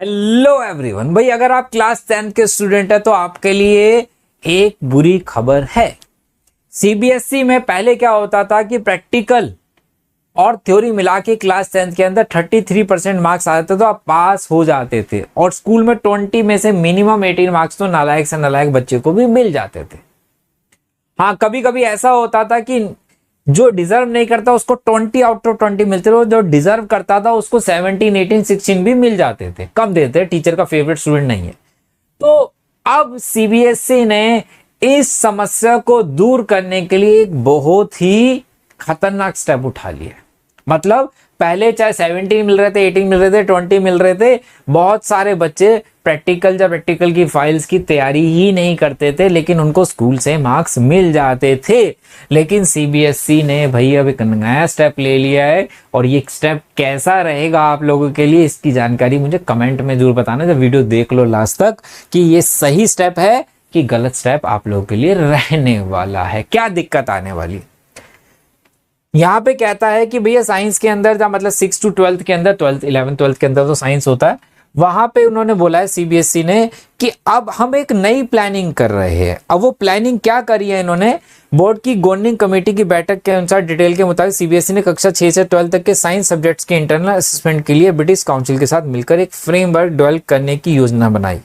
Hello everyone. भाई अगर आप क्लास 10 के स्टूडेंट है तो आपके लिए एक बुरी खबर है। सीबीएसई में पहले क्या होता था कि प्रैक्टिकल और थ्योरी मिला के क्लास 10 के अंदर 33% मार्क्स आते थे तो आप पास हो जाते थे, और स्कूल में 20 में से मिनिमम 18 मार्क्स तो नालायक से नालायक बच्चे को भी मिल जाते थे। हाँ, कभी कभी ऐसा होता था कि जो डिजर्व नहीं करता उसको 20 आउट ऑफ 20 मिलते थे, जो डिजर्व करता था उसको 17, 18, 16 भी मिल जाते थे। कम देते, टीचर का फेवरेट स्टूडेंट नहीं है। तो अब सीबीएसई ने इस समस्या को दूर करने के लिए एक बहुत ही खतरनाक स्टेप उठा लिया। मतलब पहले चाहे 17 मिल रहे थे, 18 मिल रहे थे, 20 मिल रहे थे, बहुत सारे बच्चे प्रैक्टिकल की फाइल्स की तैयारी ही नहीं करते थे, लेकिन उनको स्कूल से मार्क्स मिल जाते थे। लेकिन सीबीएसई ने भाई अब एक नया स्टेप ले लिया है, और ये स्टेप कैसा रहेगा आप लोगों के लिए, इसकी जानकारी मुझे कमेंट में जरूर बताना। जब वीडियो देख लो लास्ट तक कि ये सही स्टेप है कि गलत स्टेप आप लोगों के लिए रहने वाला है, क्या दिक्कत आने वाली। यहाँ पे कहता है कि भैया साइंस के अंदर, मतलब 6 to 12 के अंदर, 12th 11th 12th के अंदर तो साइंस होता है, वहां पे उन्होंने बोला है सीबीएसई ने कि अब हम एक नई प्लानिंग कर रहे हैं। अब वो प्लानिंग क्या करी है इन्होंने, बोर्ड की गवर्निंग कमेटी की बैठक के अनुसार डिटेल के मुताबिक सीबीएसई ने कक्षा 6 से 12 तक के साइंस सब्जेक्ट्स के इंटरनल असेसमेंट के लिए ब्रिटिश काउंसिल के साथ मिलकर एक फ्रेमवर्क डेवलप करने की योजना बनाई,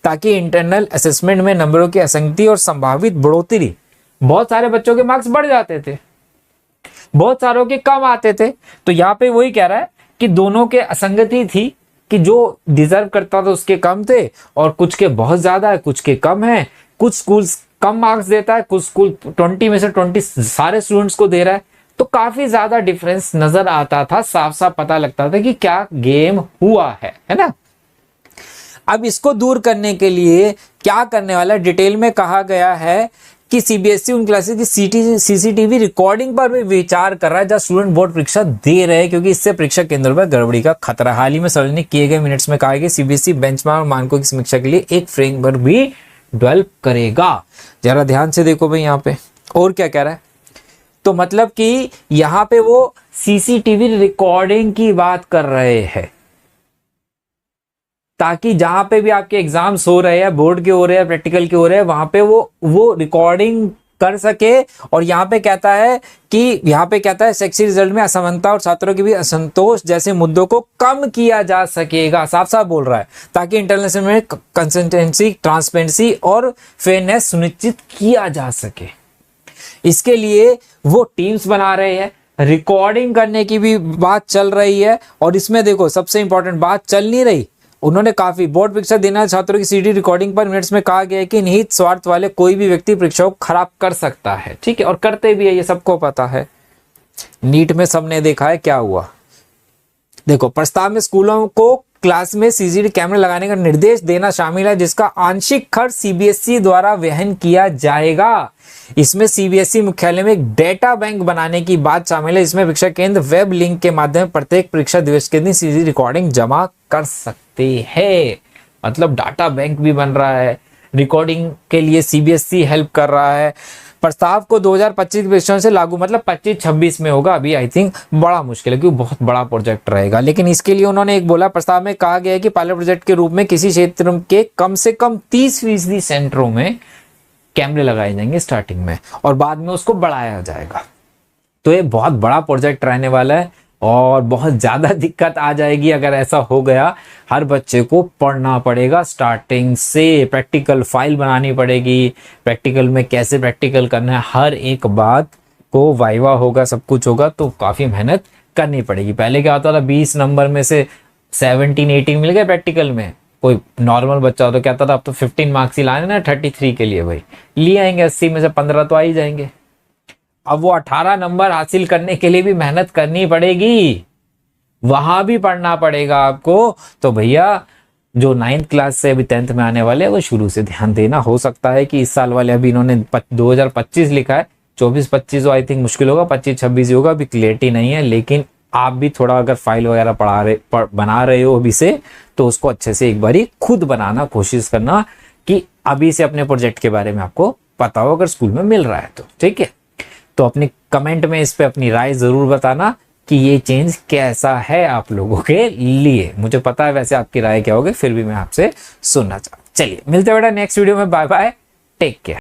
ताकि इंटरनल असेसमेंट में नंबरों की असंगति और संभावित बढ़ोतरी, बहुत सारे बच्चों के मार्क्स बढ़ जाते थे, बहुत सारों के कम आते थे, तो यहाँ पे वही कह रहा है कि दोनों के असंगति थी कि जो डिजर्व करता था उसके कम थे, और कुछ के बहुत ज्यादा है, कुछ के कम है। कुछ स्कूल कम मार्क्स देता है, कुछ स्कूल 20 में से 20 सारे स्टूडेंट्स को दे रहा है, तो काफी ज्यादा डिफरेंस नजर आता था, साफ साफ पता लगता था कि क्या गेम हुआ है ना। अब इसको दूर करने के लिए क्या करने वाला, डिटेल में कहा गया है कि सीबीएसई उन क्लासेस की सीसीटीवी रिकॉर्डिंग पर भी विचार कर रहा है जहां स्टूडेंट बोर्ड परीक्षा दे रहे हैं, क्योंकि इससे परीक्षा केंद्रों पर गड़बड़ी का खतरा। हाल ही में सार्वजनिक किए गए मिनट्स में कहा गया सीबीएसई बेंचमार्क मानकों की समीक्षा के लिए एक फ्रेमवर्क भी डेवलप करेगा। जरा ध्यान से देखो भाई यहाँ पे और क्या कह रहा है। तो मतलब कि यहाँ पे वो सीसीटीवी रिकॉर्डिंग की बात कर रहे हैं, ताकि जहां पे भी आपके एग्जाम्स हो रहे हैं, बोर्ड के हो रहे हैं, प्रैक्टिकल के हो रहे हैं, वहां पे वो रिकॉर्डिंग कर सके। और यहाँ पे कहता है शैक्षिक रिजल्ट में असमानता और छात्रों के भी असंतोष जैसे मुद्दों को कम किया जा सकेगा, साफ साफ बोल रहा है, ताकि इंटरनेशनल में कंसिस्टेंसी, ट्रांसपेरेंसी और फेयरनेस सुनिश्चित किया जा सके। इसके लिए वो टीम्स बना रहे हैं, रिकॉर्डिंग करने की भी बात चल रही है। और इसमें देखो सबसे इंपॉर्टेंट बात चल नहीं रही, उन्होंने काफी बोर्ड परीक्षा देने वाले छात्रों की सीडी रिकॉर्डिंग पर मिनट्स में कहा गया है कि निहित स्वार्थ वाले कोई भी व्यक्ति परीक्षा को खराब कर सकता है, ठीक है, और करते भी है, ये सबको पता है। नीट में सबने देखा है क्या हुआ। देखो प्रस्ताव में स्कूलों को क्लास में सीसीटीवी कैमरे लगाने का निर्देश देना शामिल है, जिसका आंशिक खर्च सीबीएसई द्वारा वहन किया जाएगा। इसमें सीबीएसई मुख्यालय में एक डेटा बैंक बनाने की बात शामिल है, इसमें परीक्षा केंद्र वेब लिंक के माध्यम प्रत्येक परीक्षा दिवस के दिन सीसीटीवी रिकॉर्डिंग जमा कर सकते हैं। मतलब डाटा बैंक भी बन रहा है, रिकॉर्डिंग के लिए सीबीएसई हेल्प कर रहा है। प्रस्ताव को 2025 की परीक्षा से लागू, मतलब 25-26 में होगा। अभी आई थिंक बड़ा मुश्किल है क्योंकि बहुत बड़ा प्रोजेक्ट रहेगा, लेकिन इसके लिए उन्होंने एक बोला, प्रस्ताव में कहा गया है कि पायलट प्रोजेक्ट के रूप में किसी क्षेत्र के कम से कम 30% सेंटरों में कैमरे लगाए जाएंगे स्टार्टिंग में, और बाद में उसको बढ़ाया जाएगा। तो ये बहुत बड़ा प्रोजेक्ट रहने वाला है, और बहुत ज्यादा दिक्कत आ जाएगी अगर ऐसा हो गया। हर बच्चे को पढ़ना पड़ेगा स्टार्टिंग से, प्रैक्टिकल फाइल बनानी पड़ेगी, प्रैक्टिकल में कैसे प्रैक्टिकल करना है, हर एक बात को वाइवा होगा, सब कुछ होगा, तो काफी मेहनत करनी पड़ेगी। पहले क्या होता था, 20 नंबर में से 17-18 मिल गए प्रैक्टिकल में, कोई नॉर्मल बच्चा हो तो कहता था अब तो 15 मार्क्स ही लाने ना 33 के लिए, भाई ले आएंगे, 80 में से 15 तो आ ही जाएंगे। अब वो 18 नंबर हासिल करने के लिए भी मेहनत करनी पड़ेगी, वहां भी पढ़ना पड़ेगा आपको। तो भैया जो 9th क्लास से अभी 10th में आने वाले हैं वो शुरू से ध्यान देना। हो सकता है कि इस साल वाले, अभी इन्होंने 2025 लिखा है, 24-25 तो आई थिंक मुश्किल होगा, 25-26 होगा, अभी क्लियरिटी नहीं है। लेकिन आप भी थोड़ा अगर फाइल वगैरह बना रहे हो अभी से, तो उसको अच्छे से एक बारी खुद बनाना कोशिश करना, कि अभी से अपने प्रोजेक्ट के बारे में आपको पता हो, अगर स्कूल में मिल रहा है तो, ठीक है। तो अपनी कमेंट में इस पे अपनी राय जरूर बताना कि ये चेंज कैसा है आप लोगों के लिए। मुझे पता है वैसे आपकी राय क्या होगी, फिर भी मैं आपसे सुनना चाहता हूँ। चलिए मिलते हैं बेटा नेक्स्ट वीडियो में। Bye bye, take care.